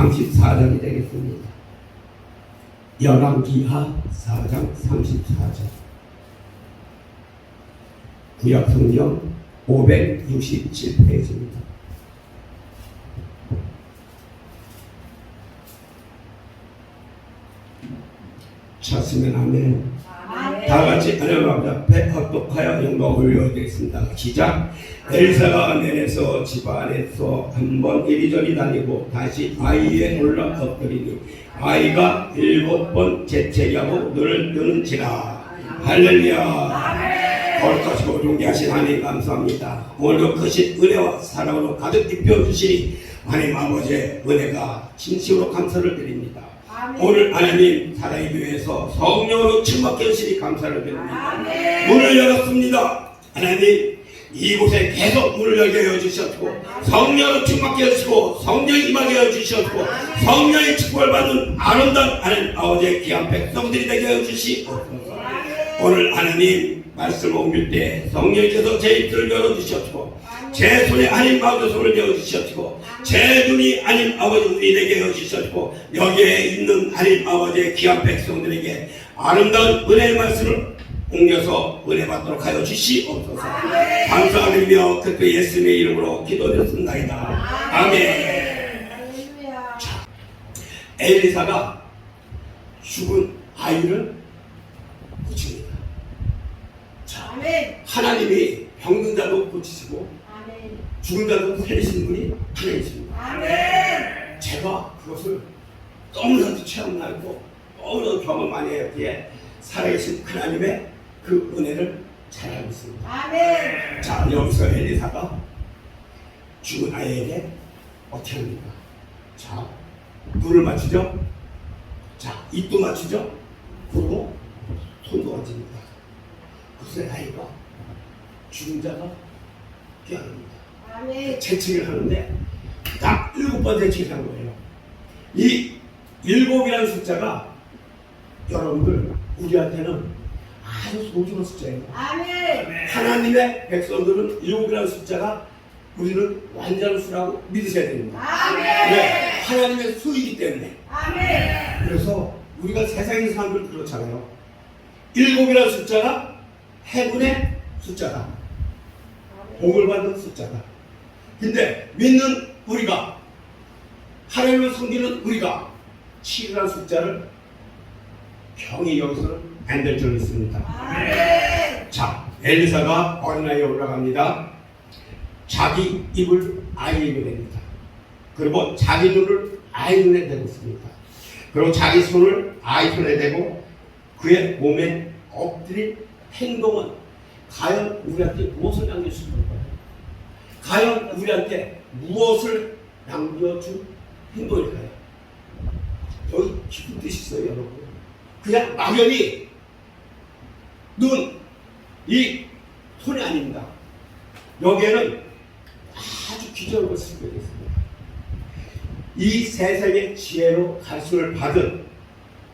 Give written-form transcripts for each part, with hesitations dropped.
34절이 되겠습니다. 열왕기하 4장 34절. 구약성경 567페이지입니다. 찾으면 아멘. 다 같이 하나님 앞에 합독하여 영광 올려드리겠습니다. 시작. 엘사가 내내서 집안에서 한번 이리저리 다니고 다시 아이에 올라 엎드리니 아이가 7번 재채기하고 눈을 뜨는지라. 할렐루야. 거룩하시고 존귀하신 하나님 감사합니다. 오늘도 크신 은혜와 사랑으로 가득 입혀주시니 하나님 아버지의 은혜가 진심으로 감사를 드립니다. 오늘 하나님 사랑의 교회에서 성령으로 충만케 하시니 감사를 드립니다. 문을 열었습니다. 하나님 이곳에 계속 문을 열게 해주셨고 성령으로 충만케 하시고 성령이 임하게 해주셨고 성령의 축복을 받는 아름다운 하나님 아버지의 귀한 백성들이 되게 해주시옵소서. 오늘 하나님 말씀을 옮길 때 성령께서 제 입술을 열어주셨고 제 손에 하나님 아버지 손을 내어주셨고 제 눈이 하나님 아버지 눈이 되게 해주셨고 여기에 있는 하나님 아버지의 귀한 백성들에게 아름다운 은혜의 말씀을 옮겨서 은혜 받도록 하여 주시옵소서. 감사드리며 그때 예수님의 이름으로 기도드렸습니다. 아멘. 자, 엘리사가 죽은 아이를 고칩니다. 자, 하나님이 병든 자도 고치시고 죽은 자도 살리시는 분이 하나님이십니다. 제가 그것을 너무나도 체험하고 너무나도 경험 많이 했기에 살아계신 하나님의 그 은혜를 잘 알고 있습니다. 아멘. 자, 여기서 엘리사가 죽은 아이에게 어떻게 합니까? 자, 눈을 맞추죠? 자, 입도 맞추죠? 그리고 손도 만집니다. 그래서 아이가 죽은 자가 깨어납니다. 재치를 하는데 딱 7번 재치를 한 거예요. 이 7이라는 숫자가 여러분들 우리한테는 아주 소중한 숫자예요. 아멘. 하나님의 백성들은 7이라는 숫자가 우리는 완전한 수라고 믿으셔야 됩니다. 아멘. 네, 하나님의 수이기 때문에. 아멘. 그래서 우리가 세상의 사람들 그렇잖아요. 7이라는 숫자가 해군의 숫자다. 복을 받는 숫자다. 근데 믿는 우리가 하나님을 섬기는 우리가 7이라는 숫자를 경히 여기서는 안 될 줄 믿습니다. 자, 엘리사가 어린아이에 올라갑니다. 자기 입을 아이에게 댑니다. 그리고 자기 눈을 아이 눈에 대고 있습니다. 그리고 자기 손을 아이 손에 대고 그의 몸에 엎드린 행동은 과연 우리한테 무엇을 남겨줄 걸까요? 과연 우리한테 무엇을 남겨준 행동일까요? 여기 깊은 뜻이 있어요, 여러분. 그냥 막연히 눈, 이 손이 아닙니다. 여기에는 아주 귀중한 것을 쓰고 있습니다. 이 세상의 지혜로 가르침을 받은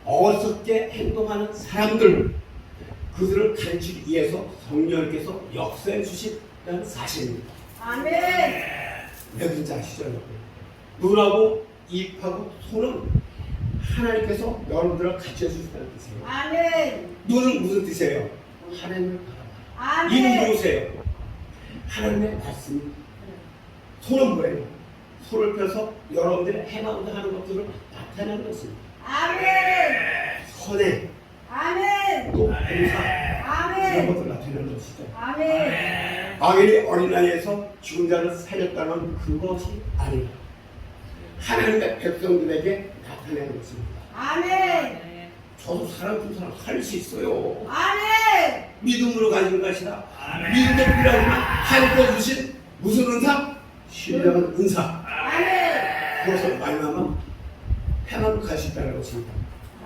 어설프게 행동하는 사람들, 그들을 가르치기 위해서 성령께서 역사해 주신다는 사실입니다. 아멘. 왜 그런지 아시죠, 여러분? 눈하고 입하고 손은 하나님께서 여러분들을 가르쳐 주신다는 뜻이에요. 아멘. 눈은 무슨 뜻이에요? 하나님을 바라봐. 입은 누구세요? 하나님의 말씀. 손은 뭐예요? 손을 펴서 여러분들이 행하고자 하는 것들을 나타내는 것입니다. 아멘. 선행. 아멘. 또 봉사. 아멘. 이런 것들을 나타내는 것이죠. 아멘. 아벨이 어린아이에서 죽은 자를 살렸다는 그것이 아니라 하나님의 백성들에게 나타내는 것입니다. 아멘. 저도 사람 두 사람 살릴 수 있어요. 아멘. 믿음으로 가진 것이다. 믿음도 필요하지만 하나님께서 주신 무슨 은사? 신령한 은사. 아멘. 그것을 말미암아 해나로 갈 수 있다는 것입니다.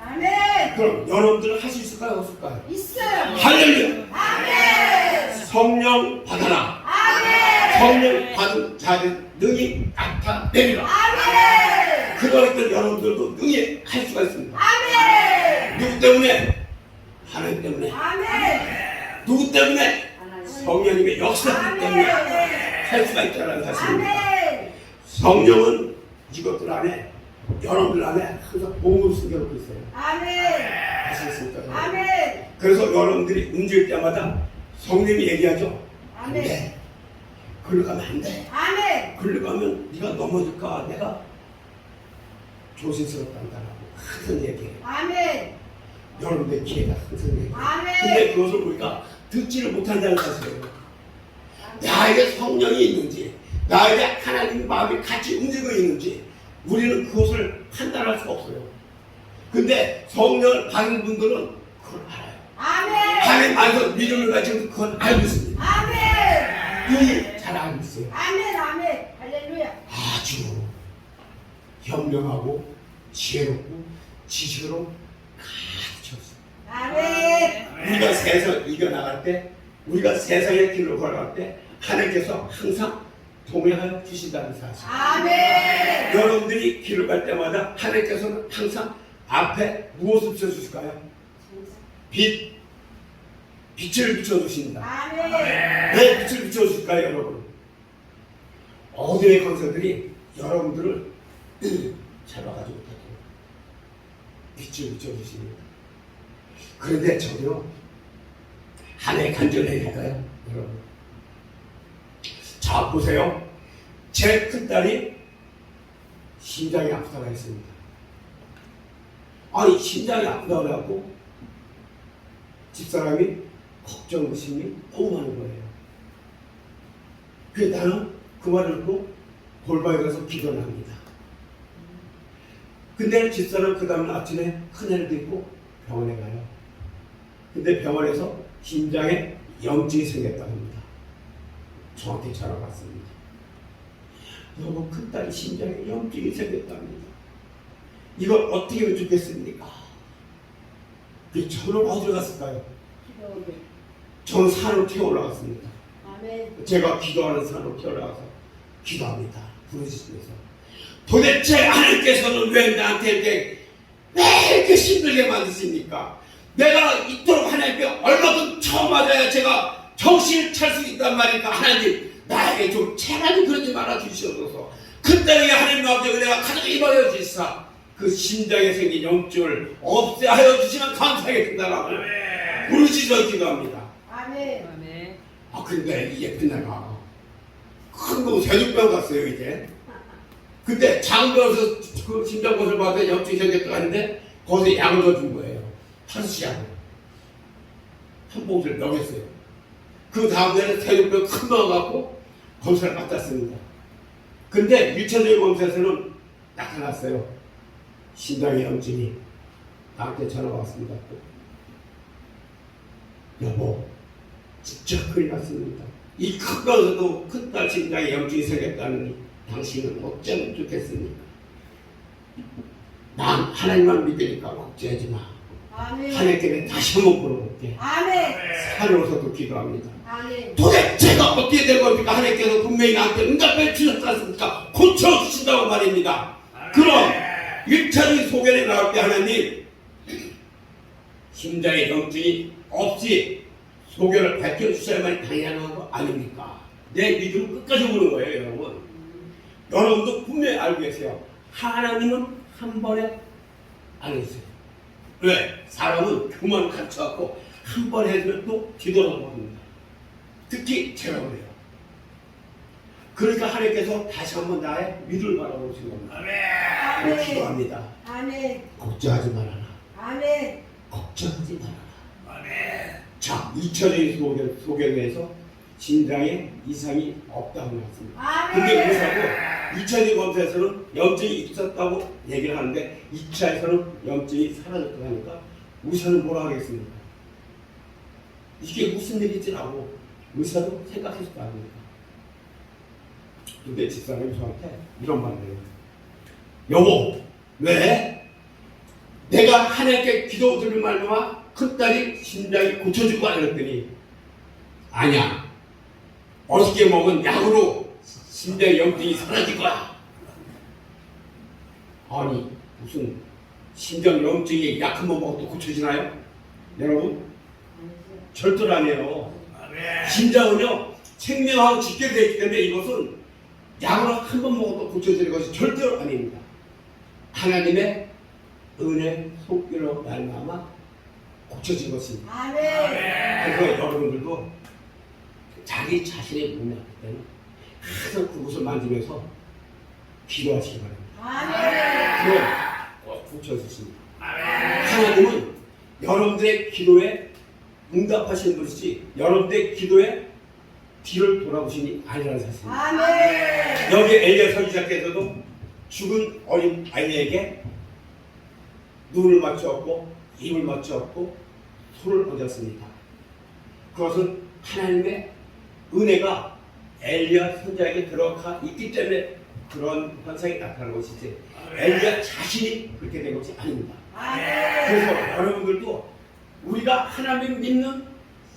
아멘. 그럼 여러분들은 할 수 있을까요? 없을까요? 있어요. 할렐루야. 아멘. 성령 받아라. 아멘. 성령 받은 자들 능히 나타내리라. 아멘. 그러니까 여러분들도 능히 할 수가 있습니다. 아멘. 누구 때문에? 하나님 때문에. 아멘. 누구 때문에? 성령님의 역사 때문에 할 수가 있다는 사실입니다. 아멘. 성령은 이것들 안에 여러분들 안에 항상 몸으로 숨겨놓고 있어요. 아멘. 아시겠습니까? 아멘. 그래서 여러분들이 움직일 때마다 성령이 얘기하죠. 안 아멘. 돼. 글로 가면 안 돼. 아멘. 글로 가면 네가 넘어질까 내가 조심스럽단다라고 항상 얘기해요. 아멘. 여러분들의 기회가 항상 얘기해요. 아멘. 근데 그것을 우리가 듣지를 못한다는 사실이에요. 나에게 성령이 있는지 나에게 하나님의 마음이 같이 움직이고 있는지 우리는 그것을 판단할 수가 없어요. 근데 성령을 받은 분들은 그걸 알아요. 아멘. 하나님 안에서 믿음을 가지고 그건 알고 있습니다. 아멘. 이미 잘 알고 있어요. 아멘. 아멘. 할렐루야. 아주 현명하고 지혜롭고 지식으로 가르쳤습니다. 아멘. 우리가 세상 이겨나갈 때 우리가 세상의 길을 걸어갈 때 하나님께서 항상 동행하여 주신다는 사실. 아멘. 여러분들이 길을 갈 때마다 하나님께서는 항상 앞에 무엇을 비춰주실까요? 빛을 비춰주십니다. 아멘. 왜 빛을 비춰주실까요, 여러분? 어둠의 권세들이 여러분들을 잡아가지 못하도록 빛을 비춰주십니다. 그런데 저기요, 하나의 간절해질까요, 여러분? 자, 보세요. 제 큰딸이 심장이 아프다고 했습니다. 아니, 심장이 아프다고 해갖고 집사람이 걱정, 의심이 너무 많은 거예요. 그래서 나는 그 말을 듣고 골방에 가서 기도를 합니다. 근데 집사람 그 다음 아침에 큰애를 데리고 병원에 가요. 근데 병원에서 심장에 염증이 생겼다고 합니다. 저한테 전화가 왔습니다. 여보, 큰딸이 심장에 염증이 생겼답니다. 이걸 어떻게 하면 좋겠습니까? 저는 어디로 갔을까요? 저는 산으로 튀어 올라갔습니다. 아멘. 제가 기도하는 산으로 튀어 올라가서 기도합니다. 부르시면서 도대체 하나님께서는 왜 나한테 이렇게 힘들게 만드십니까? 내가 이토록 하나님께 얼마큼 처음 맞아야 제가 정신을 찰 수 있단 말입니까? 하나님, 나에게 좀 제발 그러지 말아 주시옵소서. 그 땅에 하나님 아버지 은혜가 가득 임하여 주시사 그 심장에 생긴 염증을 없애하여 주시면 감사하겠습니다라고 부르시서 기도합니다. 아멘. 아멘. 아, 근데 이 예쁜 애가 큰 거 새벽병 갔어요 이제. 근데 장병에서 그 심장검사를 받아 염증이 생겼다고 하는데 거기서 약을 넣어준 거예요. 5시 약을 한 봉지를 먹였어요. 그 다음날에 새벽병 큰 거 갖고 검사를 받았습니다. 근데 유체적인 검사에서는 나타났어요. 심장의 염증이. 나한테 전화가 왔습니다. 여보, 진짜 큰일 났습니다. 이 큰 거에서도 큰딸 심장에 염증이 생겼다느니 당신은 어쩌면 좋겠습니까? 난 하나님만 믿으니까 걱정하지 마. 아멘. 하나님께 다시 한번 물어볼게. 아멘. 하늘로서도 기도합니다. 아멘. 도대체가 어떻게 된 겁니까? 하나님께서 분명히 나한테 응답해 주셨지 않습니까? 고쳐주신다고 말입니다. 그럼 1차적인 소견에 나올 때 하나님 심장에 염증이 없이 소견을 밝혀주셔야만 당연한 거 아닙니까? 내 믿음을 끝까지 보는 거예요, 여러분. 여러분도 분명히 알고 계세요. 하나님은 한 번에 안 했어요. 왜? 사람은 그만 갖춰갖고 한 번 해주면 또 뒤돌아봅니다. 특히 제가 그래요. 그러니까 하나님께서 다시 한번 나의 믿음을 바라보시는 겁니다. 아멘. 기도합니다. 아멘. 걱정하지 말아라. 아멘. 걱정하지 말아라. 자, 2차적인 소견에서 심장에 이상이 없다고 나왔습니다. 아멘. 근데 의사고 2차적인 검사에서는 염증이 있었다고 얘기를 하는데 2차에서는 염증이 사라졌다고 하니까 의사는 뭐라 하겠습니까? 이게 무슨 일이지라고 의사도 생각했을 거 아닙니까? 근데 집사람이 저한테 이런 말을 해요. 여보, 왜? 내가 하나님께 기도 드릴 말로만 큰딸이 심장이 고쳐줄 거야 그랬더니 아니야. 어떻게 먹은 약으로 심장 염증이 사라질 거야. 아니, 무슨 심장 염증이 약 한 번 먹어도 고쳐지나요? 여러분? 절대로 아니에요. 심장은요, 생명하고 직결되어 있기 때문에 이것은 약으로 한 번 먹어도 고쳐지는 것이 절대로 아닙니다. 하나님의 은혜 손길로 말미암아 고쳐진 것입니다. 아멘. 그래서 여러분들도 자기 자신의 몸이 아플 때는 항상 그곳을 만지면서 기도하시기 바랍니다. 아멘. 그럼 꼭 고쳐주십니다. 하나님은 여러분들의 기도에 응답하시는 분이지 여러분들의 기도에 뒤를 돌아보시니 아니라는 사실입니다. 아멘. 여기 엘리야 선지자께서도 죽은 어린 아이에게 눈을 맞추었고 입을 맞추었고 손을 얹었습니다. 그것은 하나님의 은혜가 엘리야 선지자에게 들어가 있기 때문에 그런 현상이 나타난 것이지 엘리야 자신이 그렇게 된 것이 아닙니다. 아멘. 그래서 여러분들도 우리가 하나님을 믿는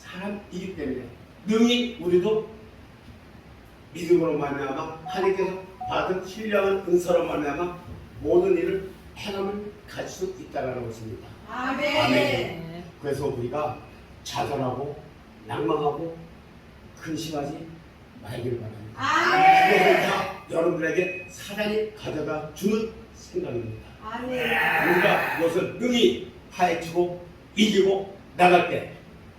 사람이기 때문에 능히 우리도 믿음으로 말미암아 하나님께서 받은 신령한 은사로 말미암아 모든 일을 행함을 가질 수 있다는 것입니다. 아멘. 아멘. 그래서 우리가 좌절하고 낭망하고 근심하지 말기를 바랍니다. 아멘. 그것은 다 여러분들에게 사단이 가져다 주는 생각입니다. 아멘. 우리가 그것을 능히 파헤치고 이기고 나갈 때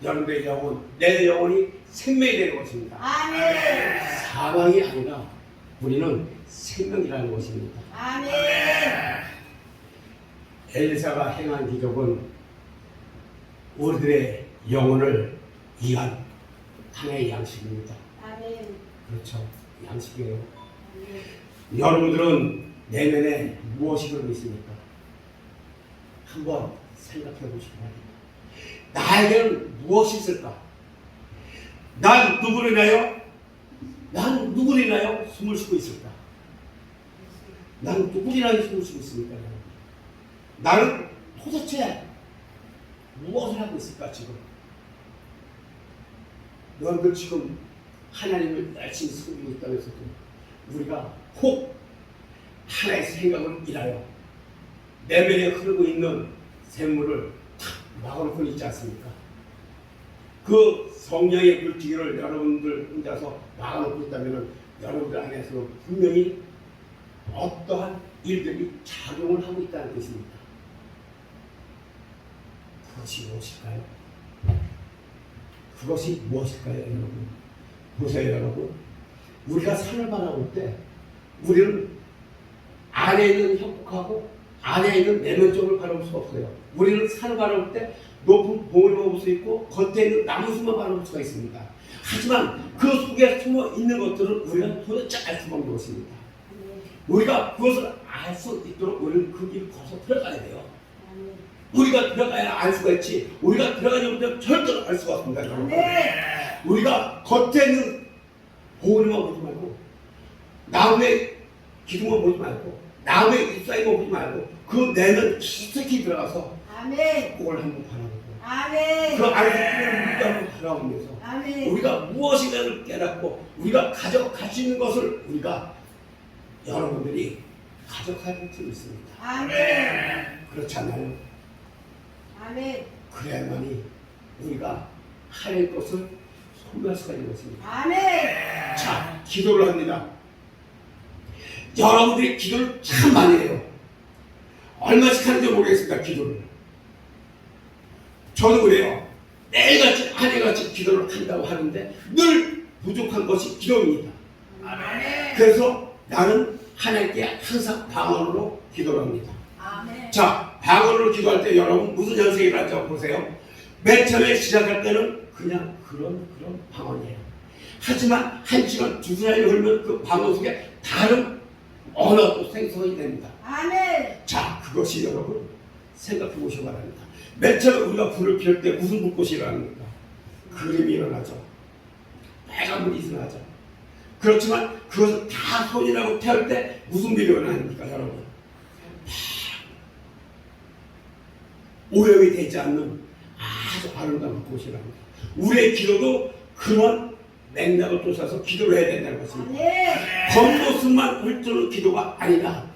여러분의 영혼, 내 영혼이 생명이 되는 것입니다. 아멘. 사망이 아니라 우리는 생명이라는 것입니다. 아멘. 엘리사가 행한 기적은 우리들의 영혼을 위한 하나의 양식입니다. 아멘. 그렇죠. 양식이에요. 아멘. 여러분들은 내면에 무엇이 들고 있습니까? 한번 생각해 보시기 바랍니다. 나에게는 무엇이 있을까? 난 누구를 인하여? 난 누구를 인하여 숨을 쉬고 있을까? 난 누구를 인하여 숨을 쉬고 있습니까? 나는 도대체 무엇을 하고 있을까 지금? 너희들 지금 하나님을 열심히 섬기고 있다면서도 우리가 혹 하나의 생각을 인하여 내면에 흐르고 있는 샘물을 탁 막아놓고 있지 않습니까? 그 성령의 물기를 여러분들 혼자서 막아놓고 있다면 여러분들 안에서 분명히 어떠한 일들이 작용을 하고 있다는 뜻입니다. 그것이 무엇일까요? 그것이 무엇일까요, 여러분? 보세요, 여러분. 우리가 산을 바라볼 때 우리는 안에 있는 협곡하고 안에 있는 내면적으로 바라볼 수가 없어요. 우리는 산을 바라볼 때 높은 봉우리만 볼 수 있고 겉에 있는 나무숲만 바라볼 수가 있습니다. 하지만 그 속에 숨어 있는 것들은 우리가 도대체 알 수가 없는 것입니다. 우리가 그것을 알 수 있도록 우리는 그 길을 걸어서 들어가야 돼요. 우리가 들어가야 알 수가 있지 우리가 들어가지 못하면 절대로 알 수가 없습니다. 여러분. 우리가 겉에 있는 봉우리만 보지 말고 나무의 기둥만 보지 말고 나무의 잎사귀만 보지 말고 그 내면 깊숙이 들어가서 아멘. 그걸 한번 바라보고 아멘. 그 안에서 우리가 한번 바라보면서 아멘. 우리가 무엇인가를 깨닫고 우리가 가져갈 수 있는 것을 우리가 여러분들이 가져갈 수 있습니다. 아멘. 그렇지 않나요? 아멘. 그래야만이 우리가 하나님의 것을 소유할 수가 있는 것입니다. 아멘. 자, 기도를 합니다. 여러분들이 기도를 참 많이 해요. 얼마씩 하는지 모르겠습니다. 기도를. 저도 그래요. 매일같이 하늘같이 기도를 한다고 하는데 늘 부족한 것이 기도입니다. 아멘. 그래서 나는 하나님께 항상 방언으로 기도를 합니다. 아멘. 자, 방언으로 기도할 때 여러분 무슨 현상이 날지 보세요. 맨 처음에 시작할 때는 그냥 그런 방언이에요. 하지만 한 시간, 두 시간이 흐르면 그 방언 속에 다른 언어도 생성이 됩니다. 아멘. 자, 그것이 여러분 생각해 보시기 바랍니다. 맨 처음에 우리가 불을 피울 때 무슨 불꽃이 일어납니까? 그림이 일어나죠. 빨간 불이 일어나죠. 그렇지만 그것을 다 손이 나고 태울 때 무슨 불이 일어납니까, 여러분? 오염이 되지 않는 아주 아름다운 불꽃이랍니다. 우리의 기도도 그런 맥락을 쫓아서 기도를 해야 된다는 것입니다. 겉모습만 훑는 기도가 아니라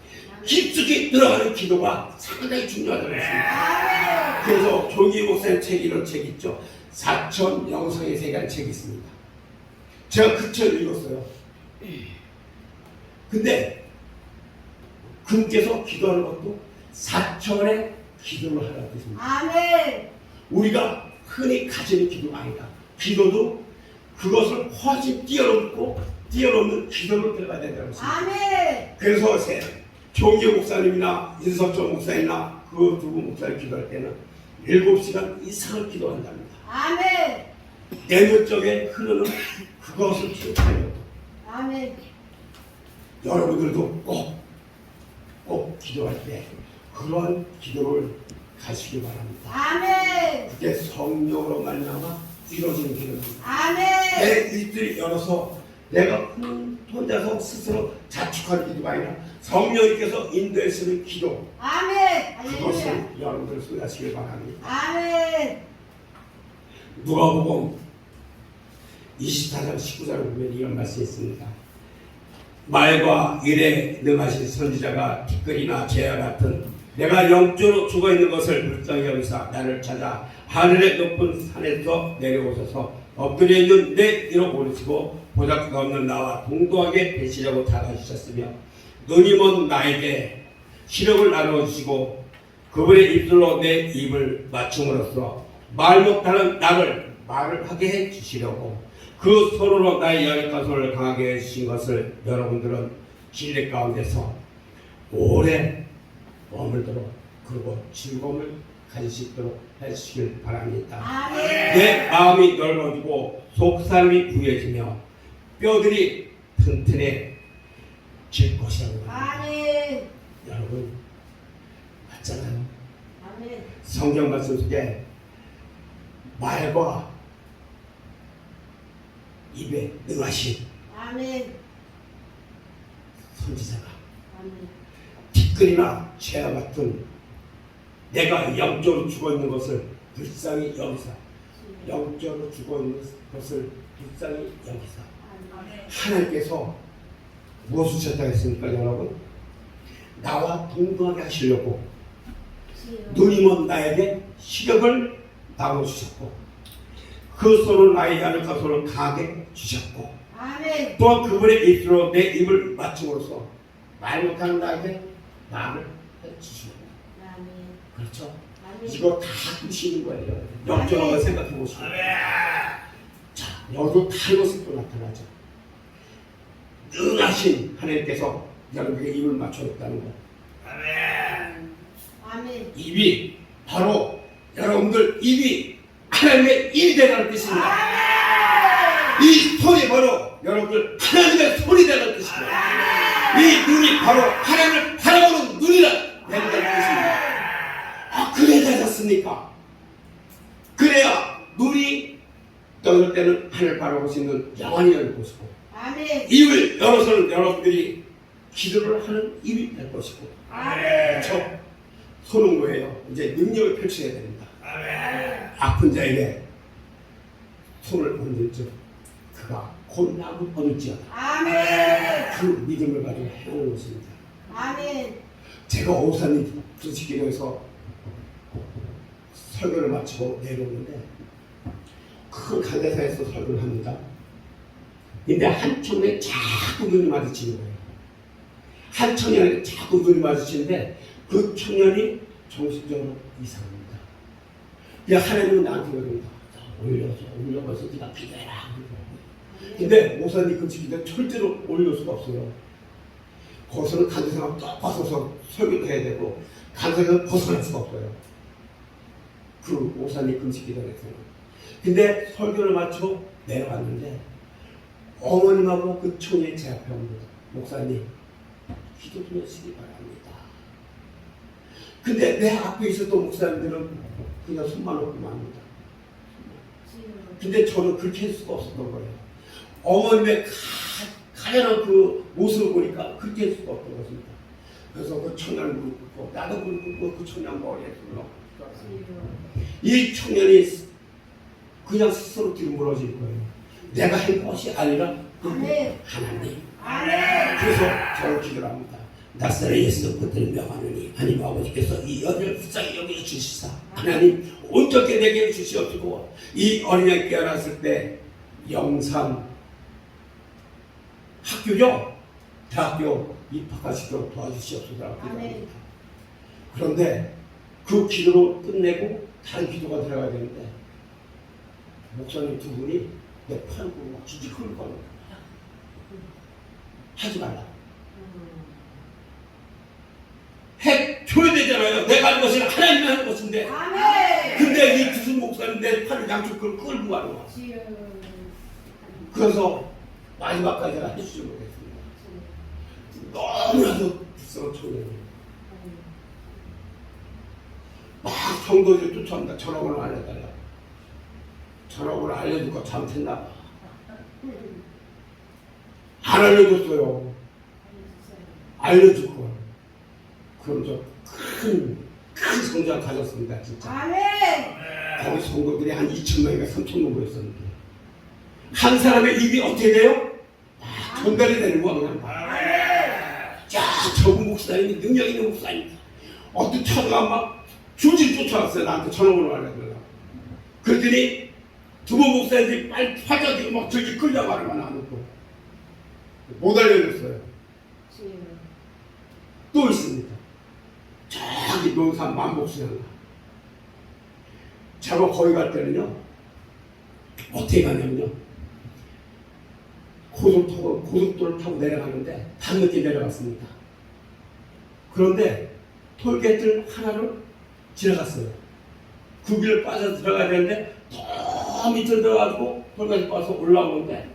깊숙이 들어가는 기도가 상당히 중요하다는 것입니다. 그래서 조기 목사님 책 이런 책이 있죠. 사천 영성의 세계라는 책이 있습니다. 제가 그 책을 읽었어요. 근데 금께서 기도하는 것도 4천의 기도를 하라는 뜻입니다. 아멘. 우리가 흔히 가지는 기도가 아니다. 기도도 그것을 훨씬 뛰어넘는 기도를 들어가야 된다고 했습니다. 아멘. 그래서 종교 목사님이나 윤석철 목사님이나 그 두 분 목사님 기도할 때는 7시간 이상을 기도한답니다. 아멘. 내면 쪽에 흐르는 그것을 기억하려고. 아멘. 여러분들도 꼭 기도할 때 그런 기도를 가시기 바랍니다. 아멘. 그게 성령으로 말미암아 이루어지는 기도입니다. 아멘. 내 입술이 열어서 내가 혼자서 스스로 자축하는 기도가 아니라 성령님께서 인도해주는 기도, 아멘. 할렐루야. 그것을 여러분들 수행하시길 바랍니다. 아멘. 누가복음 24장 19절을 보면 이런 말씀이 있습니다. 말과 일에 능하신 선지자가 티끌이나 재와 같은 내가 영적으로 죽어있는 것을 불쌍히 여기사 나를 찾아 하늘의 높은 산에서 내려오셔서 엎드려 있는 내 이로 보내시고 보잘것 없는 나와 동도하게 되시려고 다가주셨으며 눈이 먼 나에게 시력을 나누어주시고 그분의 입술로 내 입을 맞춤으로써 말 못하는 나를 말을 하게 해주시려고 그 손으로 나의 열악한 손을 강하게 해주신 것을 여러분들은 진리 가운데서 오래 머물도록 그리고 즐거움을 가질 수 있도록 해주시길 바랍니다. 아멘. 내 마음이 넓어지고 속사람이 부해지며 뼈들이 튼튼해질 것이라고 합니다. 아멘. 여러분 맞잖아요. 아멘. 성경 말씀 속에 말과 입에 능하신 아멘. 선지자가 아멘. 티끌이나 죄와 같은 내가 영적으로 죽어있는 것을 불쌍히 여기사 영적으로 죽어있는 것을 불쌍히 여기사 아멘. 하나님께서 무엇을 주셨다고 했습니까 여러분? 나와 동등하게 하시려고 눈이 먼 나에게 시력을 나눠주셨고 그 손으로 나의 야력한 손을 강하게 주셨고 아멘. 또한 그분의 입술로 내 입을 맞춤으로써 말 못하는 나에게 말을 해주시고 아멘. 그렇죠? 아멘. 이거 다 하시는 거예요. 역전한번 생각해 보시고 자 여기도 다 이것이 또 나타나죠. 능하신 하나님께서 여러분에게 입을 맞춰줬다는 거. 아멘. 입이 바로 여러분들 입이 하나님의 입이 되라는 뜻입니다. 이 손이 바로 여러분들 하나님의 손이 되라는 뜻입니다. 이 눈이 바로 하나님을 바라보는 눈이라 된다는 뜻입니다. 아 그래야 되지 않습니까? 그래야 눈이 떠들 때는 하늘을 바라볼 수 있는 영원히 열릴 것이고 아멘. 입을 열어서는 여러분들이 기도를 하는 입이 될 것이고 아멘. 저 손은 뭐예요? 이제 능력을 펼쳐야 됩니다. 아픈 자에게 손을 얹을지 그가 곤나고 얻을지어다. 아멘. 그 믿음을 가지고 해오는 것입니다. 아멘. 제가 오사님 두시기로에서 설교를 마치고 내려오는데 큰 간대사에서 설교를 합니다. 근데 한 청년이 자꾸 눈이 마주치는 거예요. 한 청년이 자꾸 눈이 마주치는데 그 청년이 정신적으로 이상합니다. 하나님은 나한테 그럽니다. 올려서 네가 기도해라. 근데 목사님 그 기도 절대로 올릴 수가 없어요. 거기서는 간대사가 딱 벗어서 설교도 해야 되고 간대사가 벗어날 수가 없어요. 그 목사님 금식 기도에서는. 근데 설교를 마치고 내려왔는데 어머님하고 그 청년이 제 앞에 옵니다. 목사님 기도 좀 해주시기 바랍니다. 근데 내 앞에 있었던 목사님들은 그냥 손만 놓고 맙니다. 근데 저는 그렇게 할 수가 없었던 거예요. 어머님의 가련한 그 모습을 보니까 그렇게 할 수가 없던 것입니다. 그래서 그 청년을 무릎 꿇고 나도 무릎 꿇고 그 청년 머리에 손을 얹고 이 청년이 그냥 스스로 뒤로 무너질 거예요. 내가 할 것이 아니라 아멘. 하나님. 아멘. 그래서 저를 기도를 합니다. 낯설의 예수 그들을 명하노니 하나님 아버지께서 이 여인을 불쌍히 여겨 주시사 하나님 온전히 내게 주시옵시고 이 어린아이 깨어났을 때 영상 학교죠. 대학교 입학하시도록 도와주시옵소서. 아멘. 그런데 그 기도로 끝내고 다른 기도가 들어가야 되는데 목사님 두 분이 내 팔을 보고 막 진짜 흘릴 거야. 하지 말라. 해줘야 되잖아요. 내가 하는 것이 하나님이 하는 것인데. 아멘. 근데 이 두순 목사님 내 팔을 양쪽 끌고 가는 거야. 주여. 그래서 마지막까지 제가 해주지 못했습니다. 너무나도 불쌍한 청년이에요. 막 성도들이 쫓아온다. 전화번호 알려달라. 전화번호 알려줄까 잘못했나 봐. 안 알려줬어요. 알려줄 걸. 그럼 큰 성장 가졌습니다. 진짜. 아멘. 거기 성도들이 한 2,000명인가 3,000명 모였었는데 한 사람의 입이 어떻게 돼요? 전달이 되는 거야 그냥. 자, 저분 목사님이 능력 있는 목사님이다. 어떤 차가 막 줄줄 쫓아왔어요. 나한테 전화번호 알려달라고. 그랬더니 두 번 목사님들이 빨리 화자들이 막 저기 끌려가는 거야. 나는 못 알려줬어요. 주여. 또 있습니다. 저기 논산 만복수양. 제가 거기 갈 때는요, 어떻게 가냐면요, 고속도로를 타고 내려가는데, 밤늦게 내려갔습니다. 그런데 톨게이트 하나를 지나갔어요. 그 길을 빠져 들어가야 되는데, 더 밑으로 들어가지고 톨게이트 빠져서 올라오는데,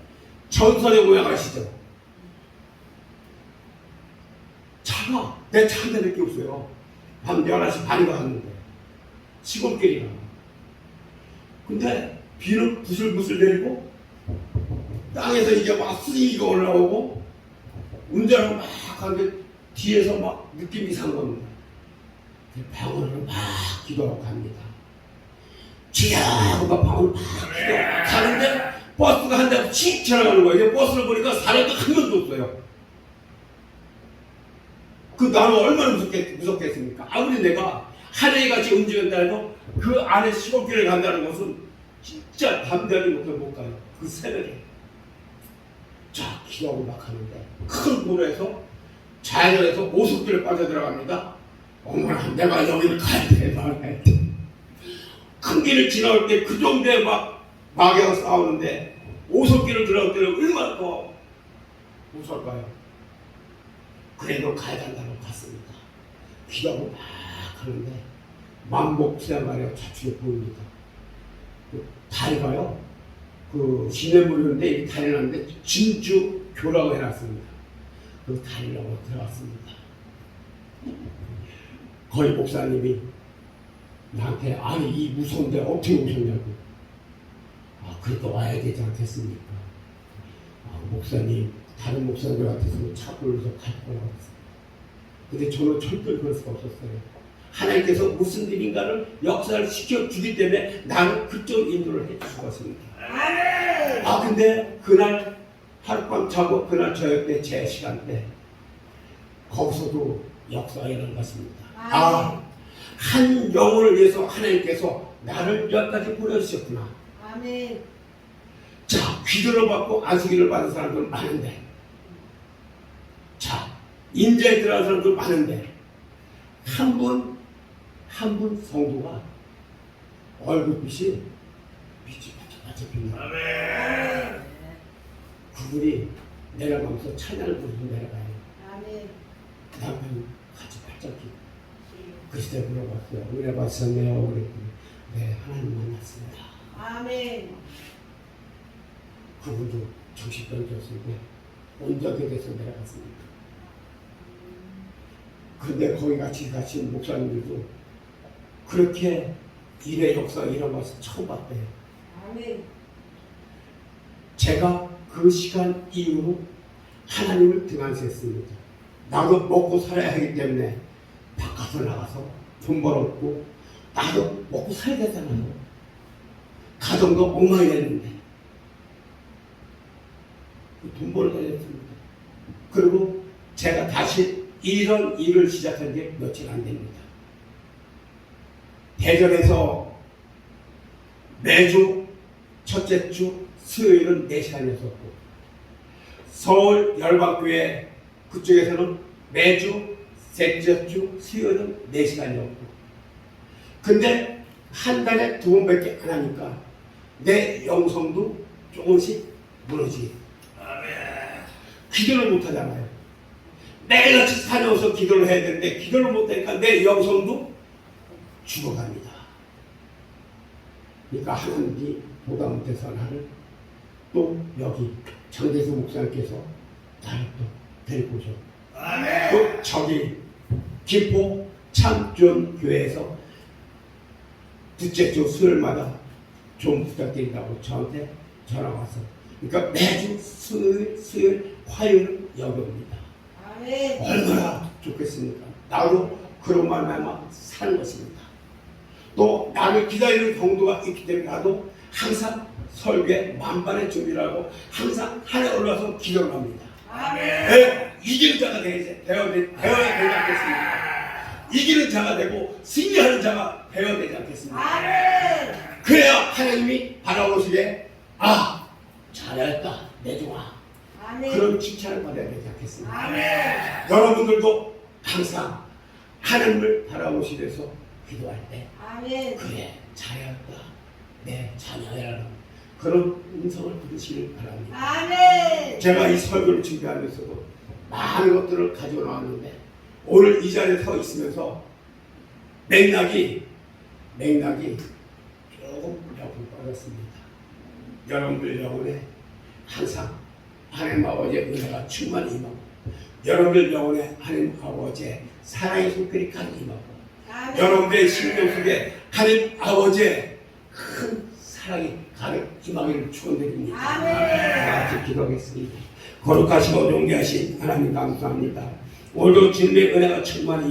전설의 모양 아시죠? 차가 내 차 한 대밖에 없어요. 밤 11시 반인가 갔는데 시골길이라. 근데 비는 부슬부슬 내리고 땅에서 이제 막 수증기가 올라오고 운전을 막 하는데 뒤에서 막 느낌이 이상한 겁니다. 방언으로 막 기도하고 갑니다. 지하고 막 방언을 막 기도하고 가는데 버스가 한 대가 칙 지나가는 거예요. 버스를 보니까 사람도 한 명도 없어요. 그 나는 얼마나 무섭겠습니까? 아무리 내가 하늘이 같이 움직인다 해도 그 안에 시골길을 간다는 것은 진짜 담대하지 못해 못 가요. 그 새벽에. 자, 기도하고 막 하는데 큰 도로에서 좌회전해서 오솔길을 빠져들어갑니다. 어머나, 내가 여기를 가야 돼, 말아야 돼. 큰 길을 지나올 때 그 정도에 막 마귀와 싸우는데 오솔길을 들어올 때는 얼마나 더 무서울까요? 그래도 가야 된다고 갔습니다. 기도하고 막 하는데 만복수양가요 좌측에 보입니다. 그 다리가요, 그 시냇물이었는데 이 다리를 하는데 진주 교라고 해놨습니다. 그 다리라고 들어갔습니다. 거기 목사님이 나한테 아니 이 무서운데 어떻게 오셨냐고. 아, 그래도 와야 되지 않겠습니까? 아, 목사님 다른 목사님들 같아서 차 불러서 갈 거라고 했어요. 근데 저는 절대 그럴 수가 없었어요. 하나님께서 무슨 일인가를 역사를 시켜주기 때문에 나는 그쪽 인도를 해주실 것입니다. 아, 근데 그날 하룻밤 자고 그날 저녁 때 제 시간 때 거기서도 역사가 일어난 것입니다. 아, 한 영혼을 위해서 하나님께서 나를 여기까지 보내주셨구나. 아멘. 자, 기도를 받고 안수기를 받은 사람들 많은데, 자, 인자에 들어간 사람들 많은데, 한 분 성도가 얼굴빛이 빛이 반짝반짝 핍니다. 아멘. 그분이 내려가면서 찬양을 부르고 내려가요. 아멘. 남편 같이 발짝이. 그때 물어봤어요. 은혜 받으셨네요. 그랬더니 네, 하나님 만났습니다. 아멘. 그분도 정신병이었는데 온전하게 돼서 내려갔습니다. 근데 거기 같이 목사님들도 그렇게 일의 역사가 일어난 것을 처음 봤대요. 아멘. 제가 그 시간 이후로 하나님을 등한시했습니다. 나도 먹고 살아야 하기 때문에 바깥으로 나가서 돈 벌었고 나도 먹고 살아야 되잖아요. 가정도 엉망이 됐는데 돈 벌어 다녔습니다. 그리고 제가 다시 이런 일을 시작한 게 며칠 안 됩니다. 대전에서 매주 첫째 주 수요일은 4시간이었었고 서울 열방교회 그쪽에서는 매주 셋째 주 수요일은 4시간이었고, 근데 한 달에 2번밖에 안 하니까 내 영성도 조금씩 무너지게. 기도를 못 하잖아요. 매일같이 사녀워서 기도를 해야 되는데 기도를 못 하니까 내 영성도 죽어갑니다. 그러니까 하나님이 보다 못해서 나를 또 여기 장대수 목사님께서 나를 또 데리고 오셔. 또 저기 김포 참전 교회에서 둘째 주 수요일마다 좀 부탁드린다고 저한테 전화 와서, 그러니까 매주 수요일 화요일 여기 옵니다. 아멘. 얼마나 좋겠습니까? 나도 그런 말만 사는 것입니다. 또 나를 기다리는 경도가 있기 때문에 나도 항상 설교에 만반의 준비를 하고 항상 하늘에 올라서 기도를 합니다. 아멘. 네, 이기는 자가 되어야 되지 않겠습니까? 이기는 자가 되고 승리하는 자가 되어야 되지 않겠습니까? 아멘. 그래야 하나님이 바라보시기에 아, 잘했다 내 종아, 아멘. 그런 칭찬을 받아야 되지 않겠습니까? 아멘. 여러분들도 항상 하나님을 바라보시면서 기도할 때 아멘. 그래 잘했다 내 자녀라는 그런 음성을 들으시길 바랍니다. 아멘. 제가 이 설교를 준비하면서도 많은 것들을 가지고 나왔는데 오늘 이 자리에 서 있으면서 맥락이 조금 빠졌습니다. 여러분들 영혼에 항상 하나님 아버지의 은혜가 충만히 임하고, 여러분들 영혼에 하나님 아버지의 사랑의 손길이 가득 임하고, 아멘. 여러분들의 심령 속에 하나님 아버지의 큰 사랑이 가득 임하기를 축원드립니다. 아멘. 같이 기도하겠습니다. 거룩하시고 존귀하신 하나님 감사합니다. 오늘도 주님의 은혜가 충만히 임하고